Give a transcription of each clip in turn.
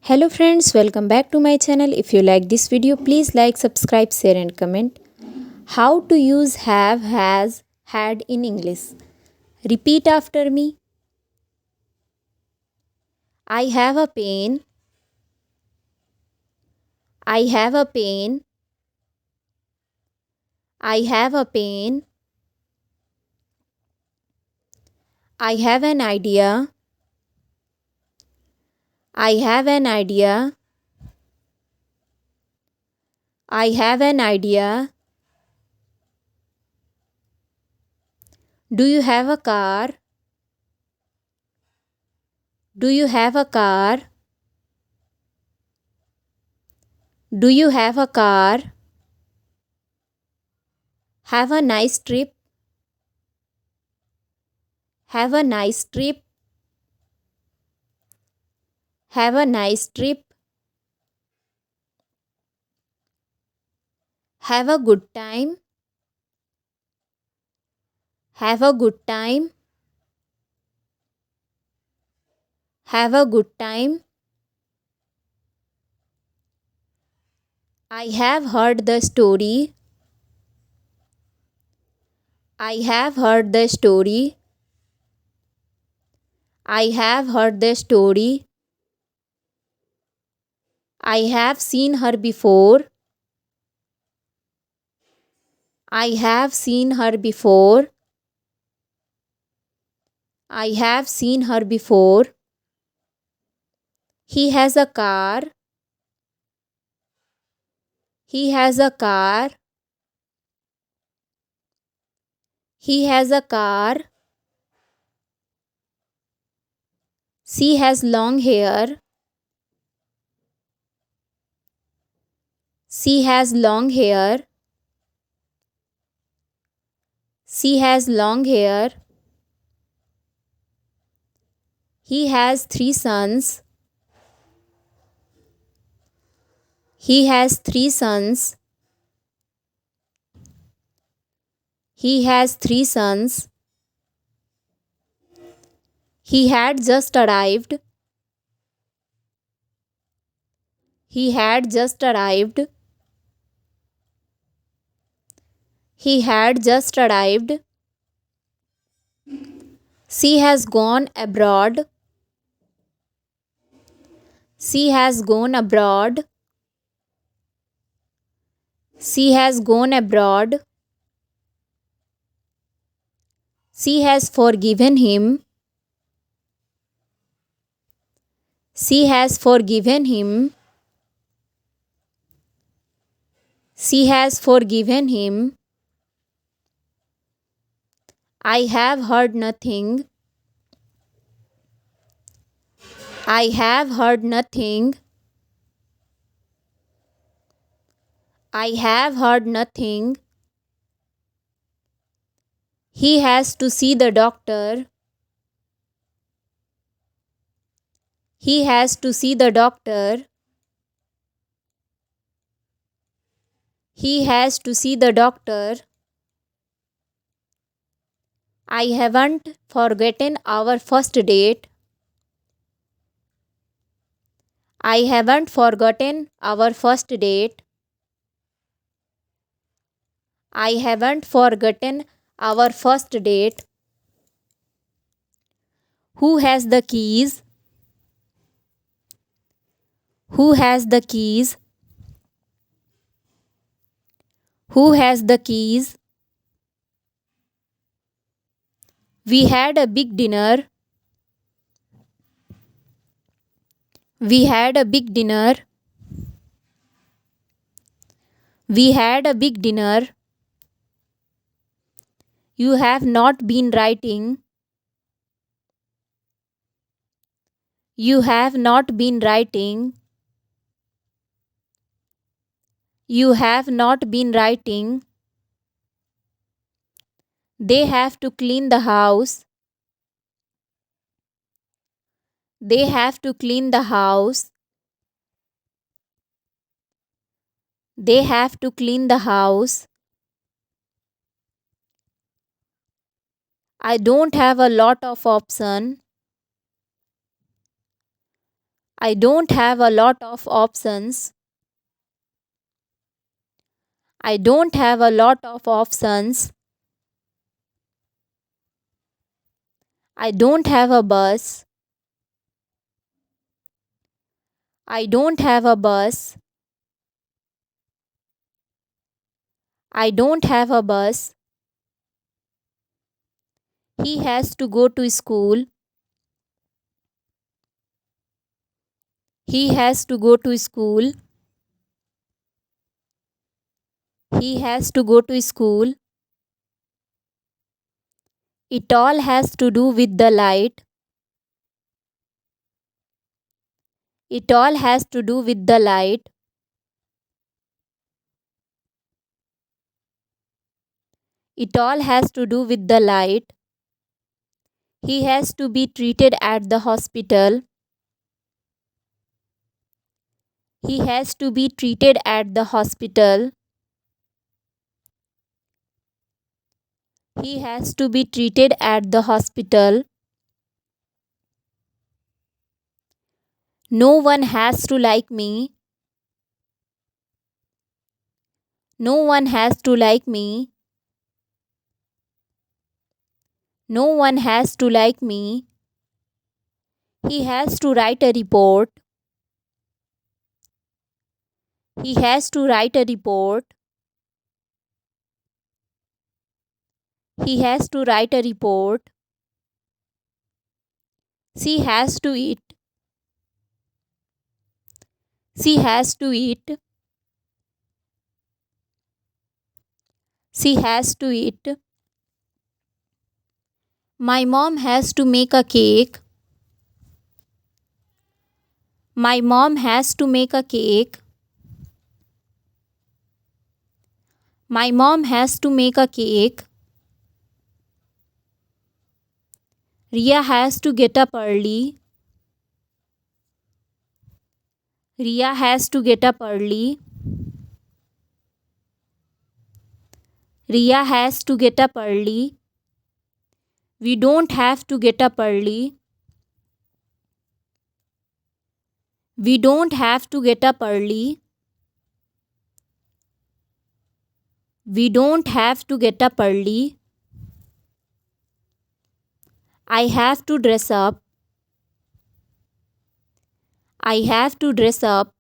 Hello friends, welcome back to my channel. If you like this video, please like, subscribe, share and comment. How to use have, has, had in English. Repeat after me. I have a pen. I have a pen. I have a pen. I have an idea. I have an idea. I have an idea. Do you have a car? Do you have a car? Do you have a car? Have a nice trip. Have a nice trip. Have a nice trip. Have a good time. Have a good time. Have a good time. I have heard the story. I have heard the story. I have heard the story. I have seen her before. I have seen her before. I have seen her before. He has a car. He has a car. He has a car. She has long hair. She has long hair. She has long hair. He has 3 sons. He has 3 sons. He has 3 sons. He had just arrived. He had just arrived. He had just arrived. She has gone abroad. She has gone abroad. She has gone abroad. She has forgiven him. She has forgiven him. She has forgiven him. I have heard nothing. I have heard nothing. I have heard nothing. He has to see the doctor. He has to see the doctor. He has to see the doctor. I haven't forgotten our first date. I haven't forgotten our first date. I haven't forgotten our first date. Who has the keys? Who has the keys? Who has the keys? We had a big dinner. We had a big dinner. We had a big dinner. You have not been writing. You have not been writing. You have not been writing. They have to clean the house. They have to clean the house. They have to clean the house. I don't have a lot of option. I don't have a lot of options. I don't have a lot of options. I don't have a bus. I don't have a bus. I don't have a bus. He has to go to school. He has to go to school. He has to go to school. It all has to do with the light. It all has to do with the light. It all has to do with the light. He has to be treated at the hospital. He has to be treated at the hospital. He has to be treated at the hospital. No one has to like me. No one has to like me. No one has to like me. He has to write a report. He has to write a report. He has to write a report. She has to eat. She has to eat. She has to eat. My mom has to make a cake. My mom has to make a cake. My mom has to make a cake. Ria has to get up early. Ria has to get up early. Ria has to get up early. We don't have to get up early. We don't have to get up early. We don't have to get up early. I have to dress up. I have to dress up.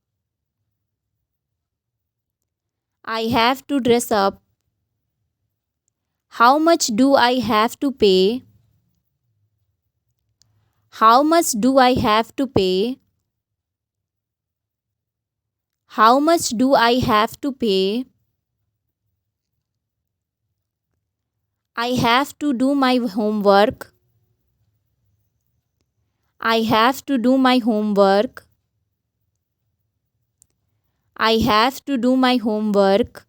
I have to dress up. How much do I have to pay? How much do I have to pay? How much do I have to pay? I have to do my homework. I have to do my homework. I have to do my homework.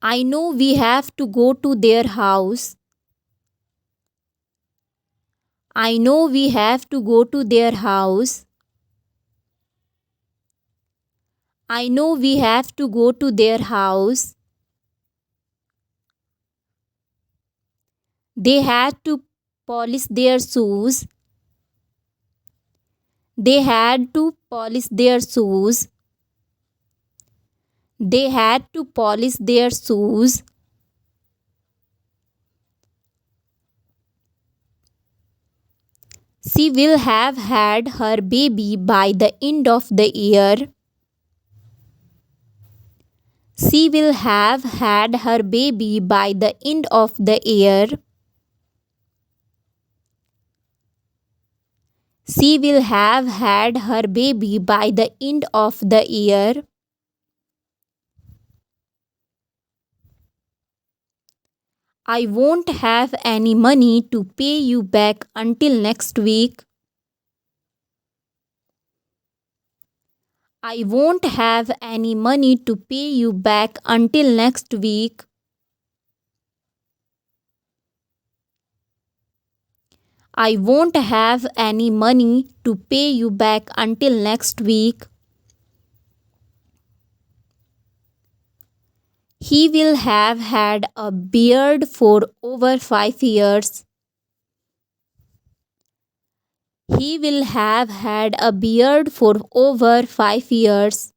I know we have to go to their house. I know we have to go to their house. I know we have to go to their house. They had to polish their shoes. They had to polish their shoes. They had to polish their shoes. She will have had her baby by the end of the year. She will have had her baby by the end of the year. She will have had her baby by the end of the year. I won't have any money to pay you back until next week. I won't have any money to pay you back until next week. I won't have any money to pay you back until next week. He will have had a beard for over 5 years. He will have had a beard for over 5 years.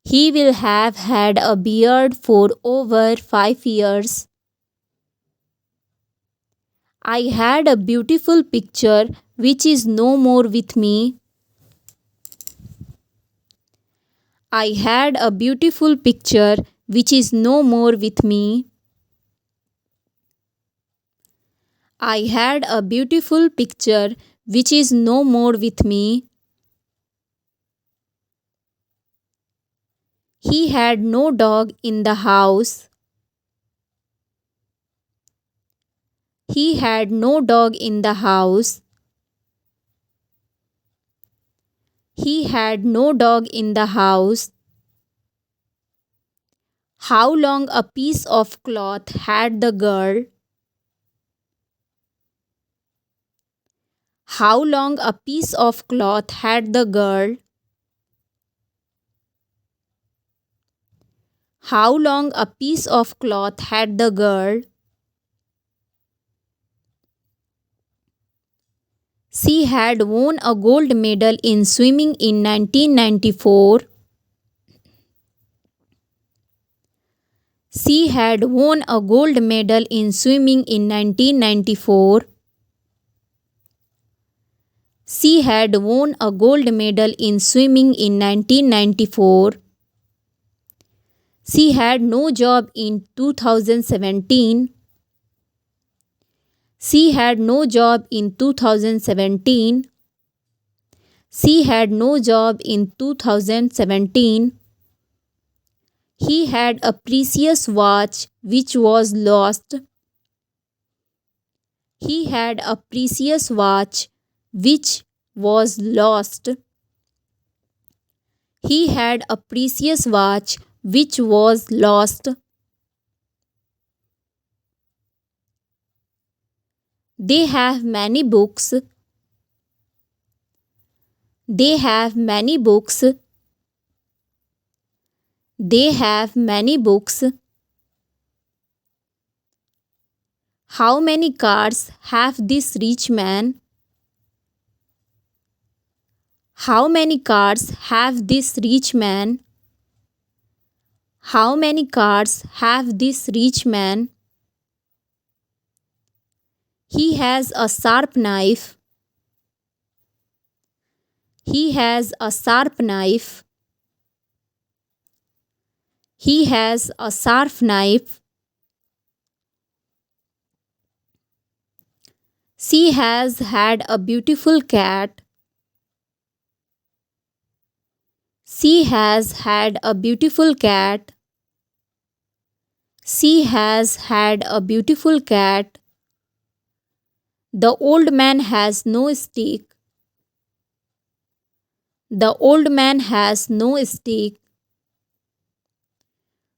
He will have had a beard for over 5 years. I had a beautiful picture which is no more with me. I had a beautiful picture which is no more with me. I had a beautiful picture which is no more with me. He had no dog in the house. He had no dog in the house. He had no dog in the house. How long a piece of cloth had the girl? How long a piece of cloth had the girl? How long a piece of cloth had the girl? She had won a gold medal in swimming in 1994. She had won a gold medal in swimming in 1994. She had won a gold medal in swimming in 1994. She had no job in 2017. She had no job in 2017. She had no job in 2017. He had a precious watch which was lost. He had a precious watch which was lost. He had a precious watch which was lost. They have many books. They have many books. They have many books. How many cars have this rich man? How many cars have this rich man? How many cars have this rich man? He has a sharp knife. He has a sharp knife. He has a sharp knife. She has had a beautiful cat. She has had a beautiful cat. She has had a beautiful cat. The old man has no stick. The old man has no stick.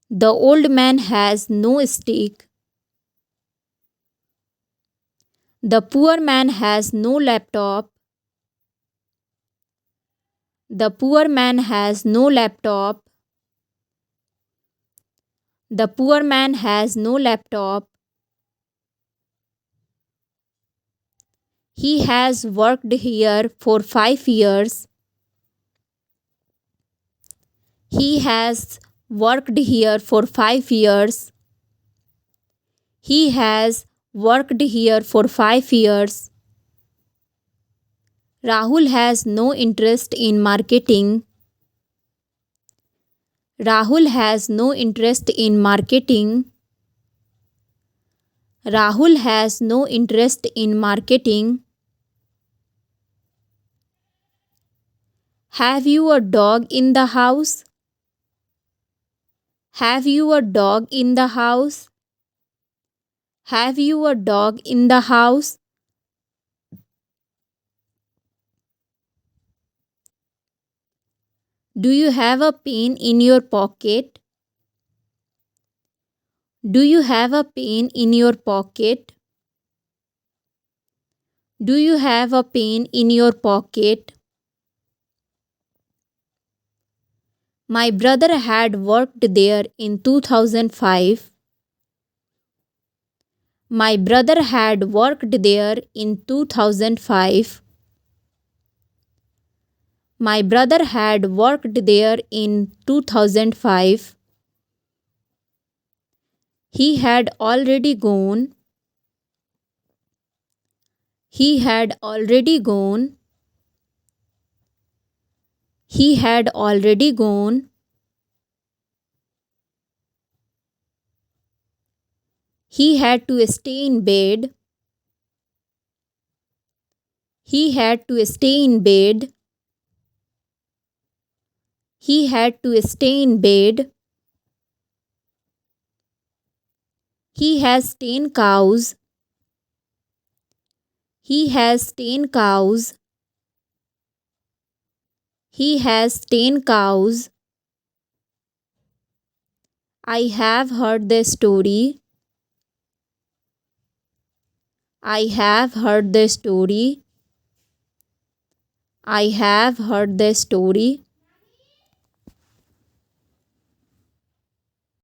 The old man has no stick. The poor man has no laptop. The poor man has no laptop. The poor man has no laptop. He has worked here for 5 years. He has worked here for 5 years. He has worked here for 5 years. Rahul has no interest in marketing. Rahul has no interest in marketing. Rahul has no interest in marketing. Have you a dog in the house? Have you a dog in the house? Have you a dog in the house? Do you have a pen in your pocket? Do you have a pen in your pocket? Do you have a pen in your pocket? My brother had worked there in 2005. My brother had worked there in 2005. My brother had worked there in 2005. He had already gone. He had already gone. He had already gone. He had to stay in bed. He had to stay in bed. He had to stay in bed. He has 10 cows. He has 10 cows. He has 10 cows. I have heard the story. I have heard the story. I have heard the story.